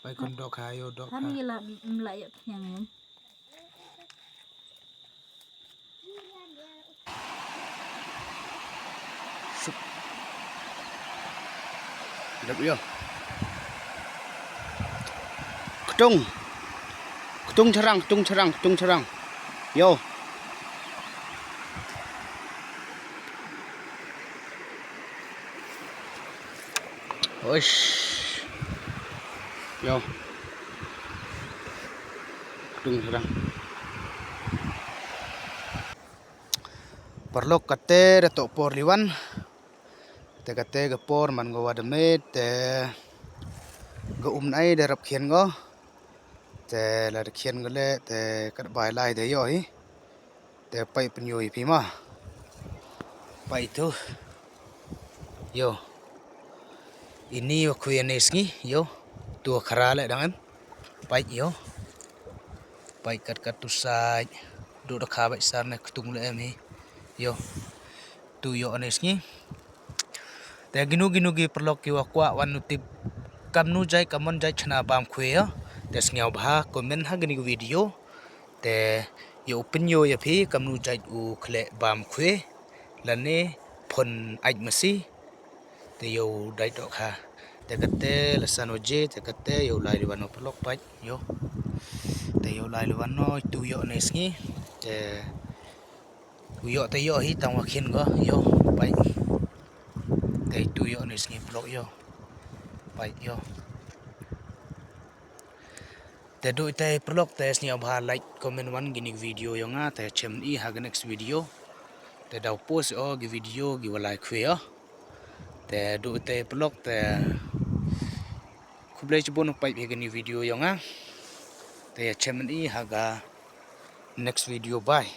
Pai kon dohkha yo dohkha. Kami lah melayat yang Sup. Dap yo. Ketung. Ketung cerang. Yo. Oish. Yo. Ketung cerang. Perlok kate dato por liwan. Te kate ke por man go wadamet te go nai de rap khien go. Te la de khien go le te kat bai lai de yo hi. Te pai penyo hi pi ma. Pai tu. Yo. Ini aku yang nesgi yo. Tu khara le dangan. Pai yo. Pai kat tu sai. Do dohkha bai sar ne ketung le em hi. Yo. Tu yo nesgi. Te ginu gi perlok ki wakwa wan nutip kam nu jai kamon jai chna bam khwe yo. Te sngyaw bha comment ha gini video. Te yo opinyo ya phi kam nu jai u khle bam khwe. Lane phon aj masi. Te yo dai dohkha. Te kate lasano je te kate yo lai liwan perlok pai yo. Te yo lai liwan no tu yo nesgi. Te yo te yo hi tang wakhin go yo pai. Te tu yo nesgi perlok yo. Pai yo. Te do te perlok te snya bha like comment wan gini video yo nga te chem I ha next video. Te daw post o gi video gi walai khwe yo. Te do te perlok te kublai chbon pai gini video yo nga. Te chem I ha ga next video bye.